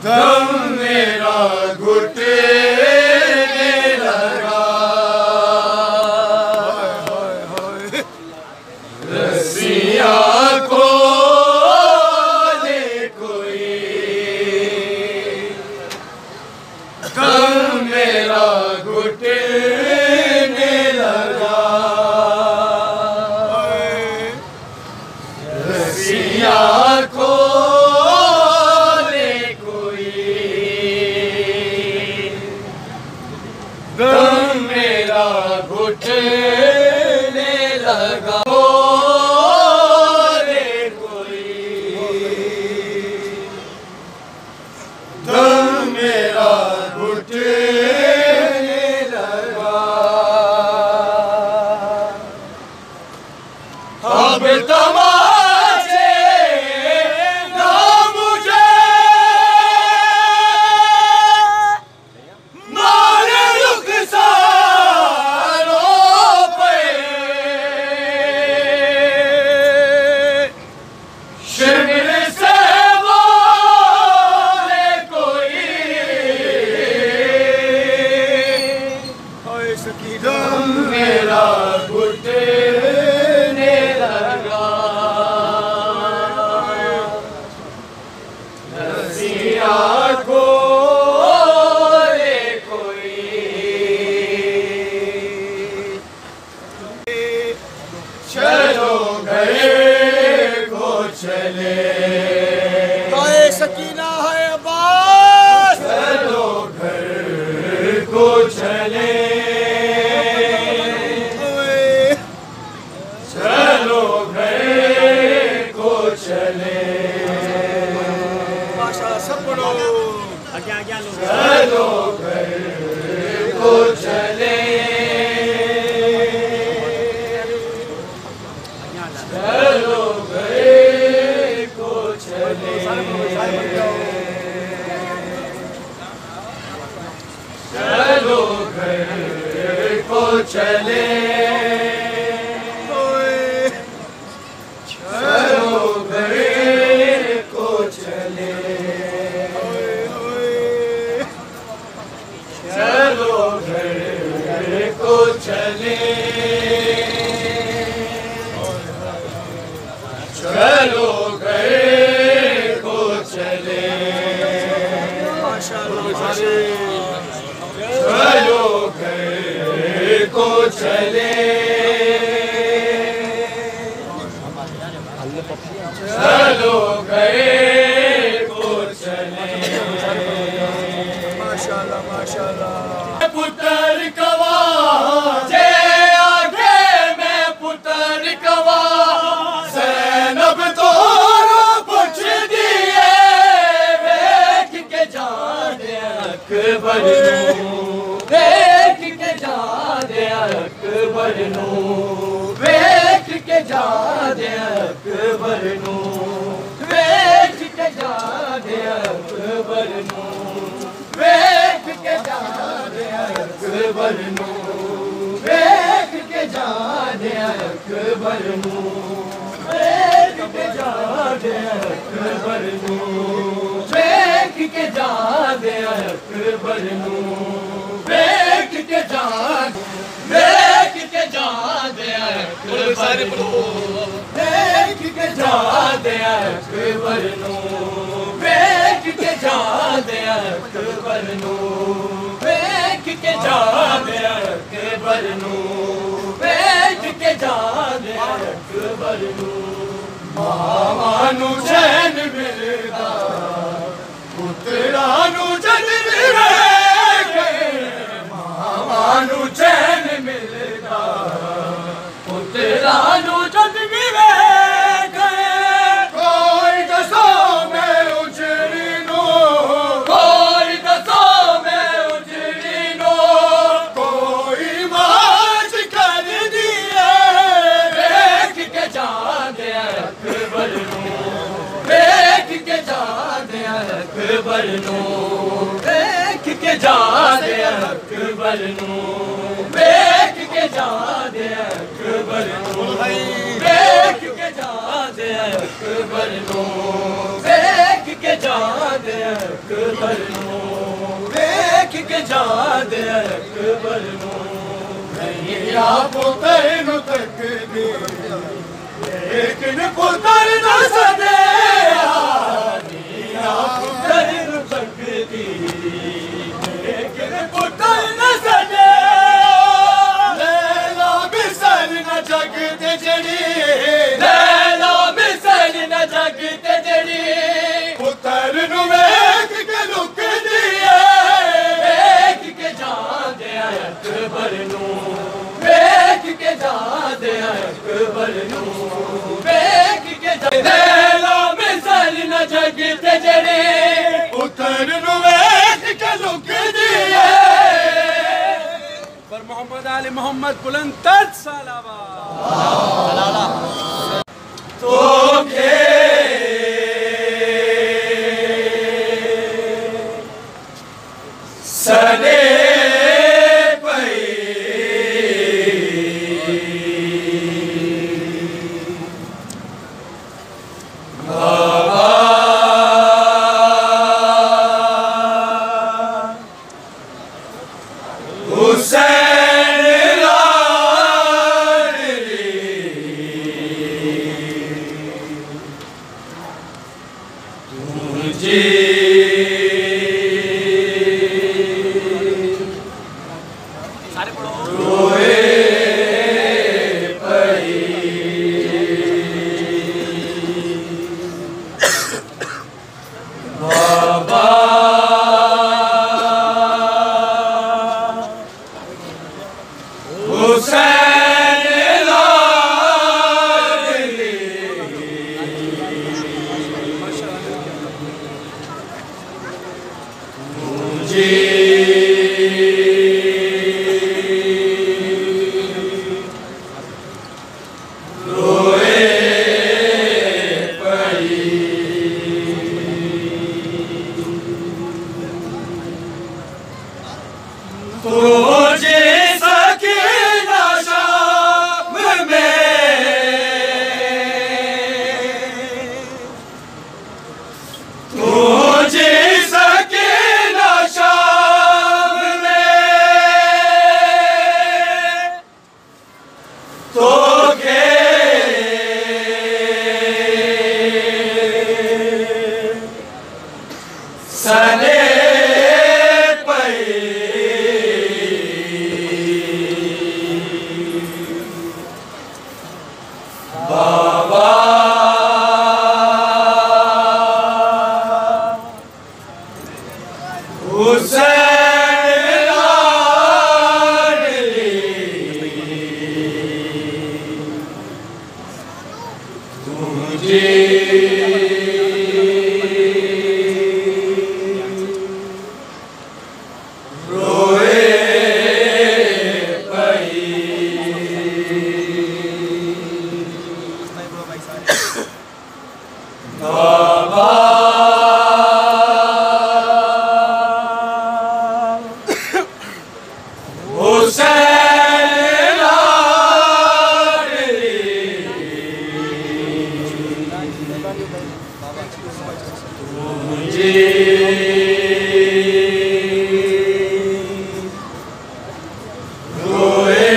दम मेरा घुटने लगा, रस्सियाँ खोले कोई, दम मेरा घुटने लगा, रस्सियाँ खोले कोई, दम मेरा घुटने लगा, खोले कोई, दम मेरा घुटने लगा। अब तमाचे ना मुझे मारे रुखसारों पे, शिमर से बोले कोई, दम मेरा घुटने लगा, रस्सियाँ खोले कोई, चलो घर को चले, गाए सकीना है अब्बास, चलो घर को चले, चलो घर को चले, माशाअल्लाह सब पढ़ो। चलो घर को चले, चलो घर को चले, चलो घर को चले, चलो घर को चले, चलो घर को चले, चलो घर को चले, माशाअल्लाह चलो घर को चले, चलो घर को चले, माशाअल्लाह माशाअल्लाह। पुत्र कवा जे आगे मैं पुत्र कवा, ज़ैनब तोरो पुछ दिए, देख के जान अकबर नू, देख के जान अकबर नू, देख के जान अकबर नू, देख के जान अकबर नू, देख के जान अकबर नू, देख के जान अकबर नू, देख के जान अकबर नू, देख के जान अकबर नू, देख के जान, देख के जान अकबर नू, देख के जान अकबर नू, देख के जान अकबर नू, देख के जान अकबर नू, देख के जान अकबर नू, मावानू चैन मिलदा, पुत्रानू जद मिले गए, मावानू चैन मिलदा, पुत्रानू जद मिले गए, कोई दसो मैं उजड़ी नो, कोई दसो मैं उजड़ी नो, कोई माज कर दिए, देख के जान अकबर नू, देख के जान अकबर नू, देख के जान अकबर नू, देख के जान अकबर नू, देख के जान अकबर नू, देख के जान अकबर अकबर नू वेख के जान दे अकबर नू नहीं आप पुत्र नू तकदी लेकिन पुत्र न सदे नहीं आप पुत्र नू तकदी लेकिन पुत्र न सदे लैला मिसल न जगते जड़ी लैला मिसल न जगते जड़ी पुत्र नू वेख के लुक दिए वेख के जान दे अकबर नू वेख के जान दे अकबर नू वेख के जान लैला मिसल न जगते जड़ी पुत्र नू वेख के लुक दिए पर मोहम्मद आली मोहम्मद बुलंद तर्ज सलावा तो के सने पई बाबा हुसैन लाडली तुझे रोए पई बाबा हुसैन लाडली तुझे रोए पई तुझे सकीना शाम में तुझे सकीना शाम में तो के सने पई बाबा हुसैन लाडली तुझे रोए पई बाबा हुसैन लाडली तुझे रोए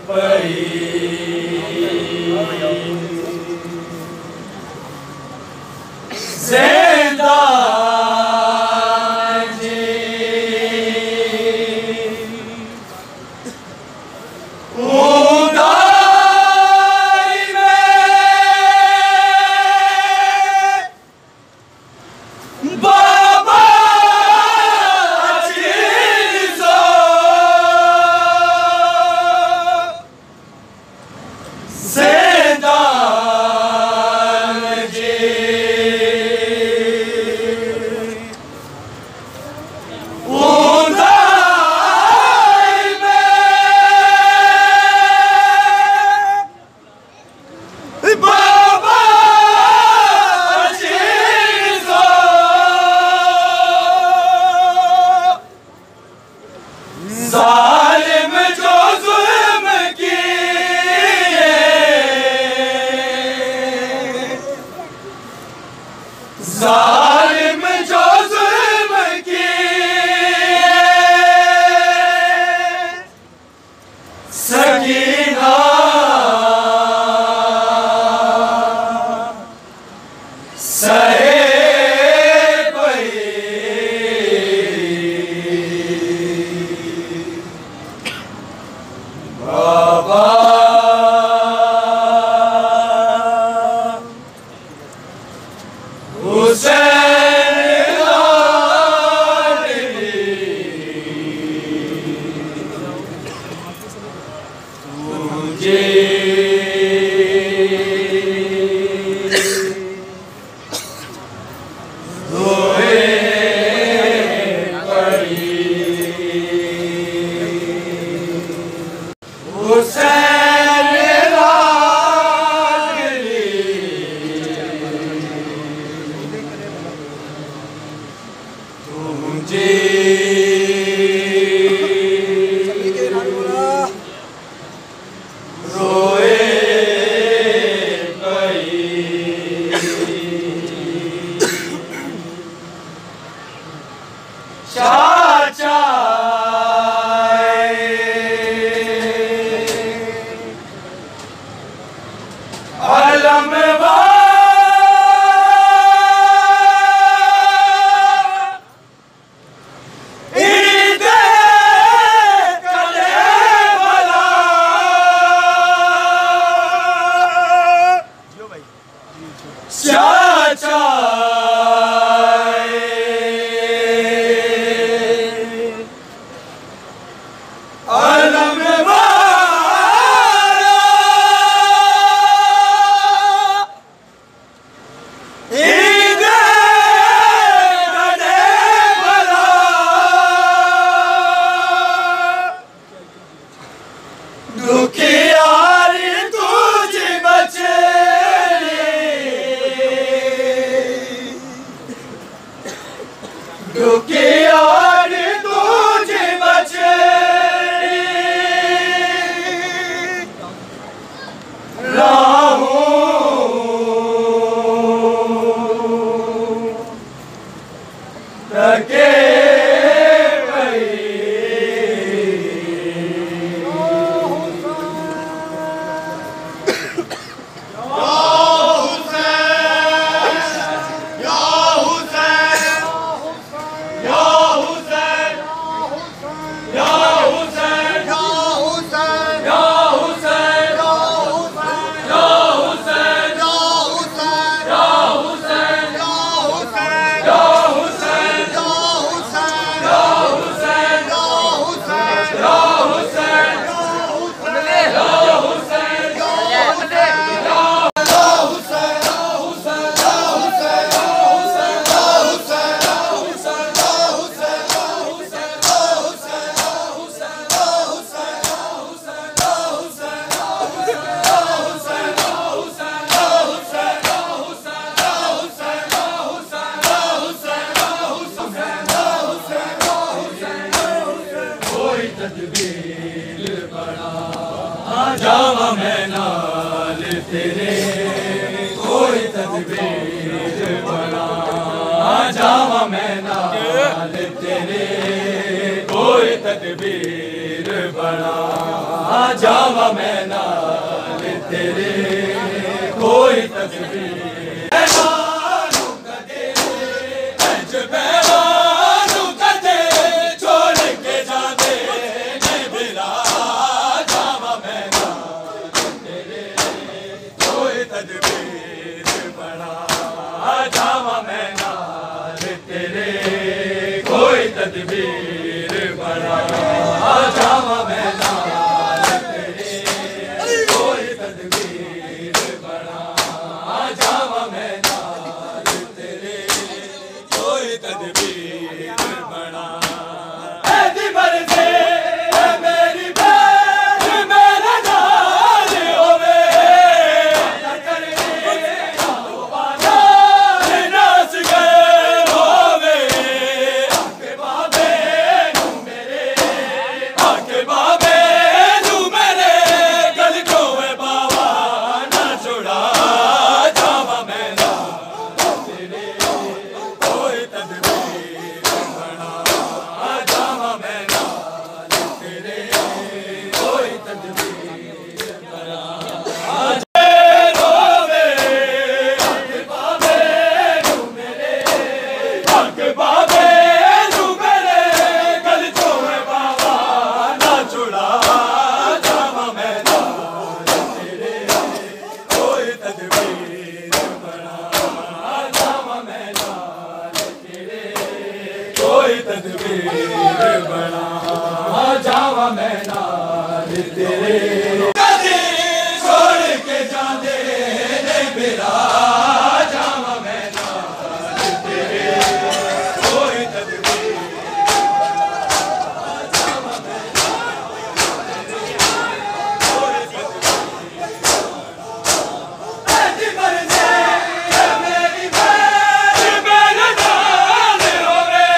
पई ज़िंदा जी उदाई में बाबा चीज़ो ज़िंदा जी उदाई में बाबा चीज़ो ज़ालिम जो ज़ुल्म किए ज़ालिम जो जावा मैं नाल तेरे कोई तदबीर बना, जावा मैं नाल तेरे कोई तदबीर बना, जावा मैं नाल तेरे कोई तदबीर तदबीर बना, जावा मैं नाल तेरे कोई तदबीर बना, जावा मैं नाल तेरे कोई तदबीर बना। ऐसी मर्ज़ी है मेरी बैर मेरे नाल होवे, नाच गए होवे तदबीर बना, जावा मैं नाल तेरे कदे छोड़ के जांदे नहीं मेरा, जावा मैं नाल तेरे कोई तदबीर, जावा मैं नाल तेरे कोई तदबीर। ऐसी मर्ज़ी है मेरी बैर मेरे नाल होवे,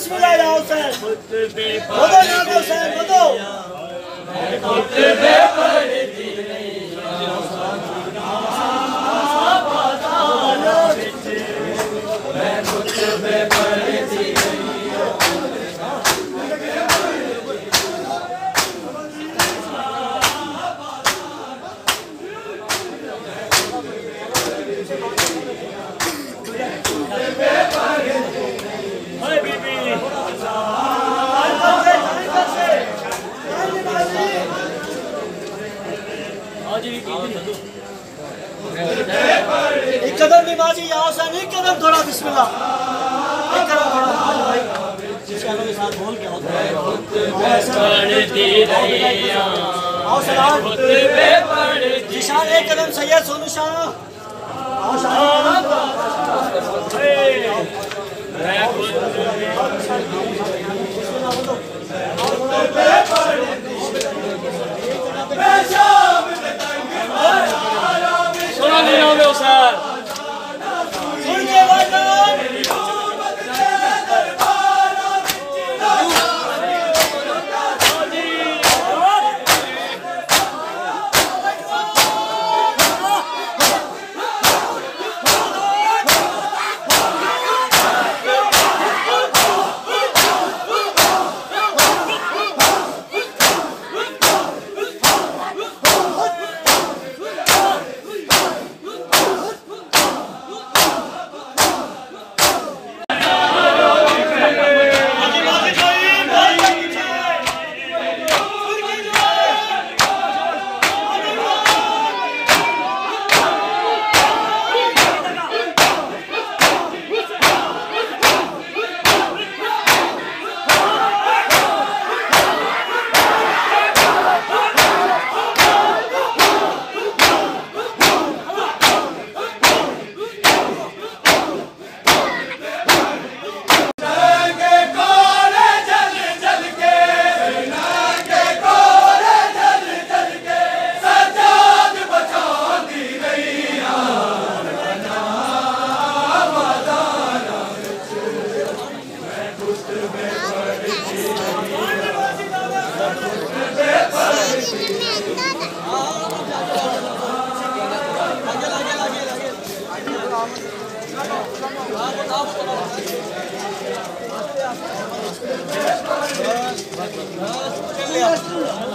बिस्मिल्लाह या हुसैन बोलो नाम हुसैन बोलो खुतबे पढ़ती नहीं मैं खुतबे पढ़ती एक कदम निमाजी या हुसैन एक कदम थोड़ा बिस्मिल्लाह एक कदम थोड़ा भाई चलो के साथ बोल क्या होता है पढ़ती रही आओ सलाम खुतबे पढ़ती निशान एक कदम सैयद सोनू शाह आओ शाह मैं खुतबे सुना नहीं होंगे सर सुन के भाईजान चल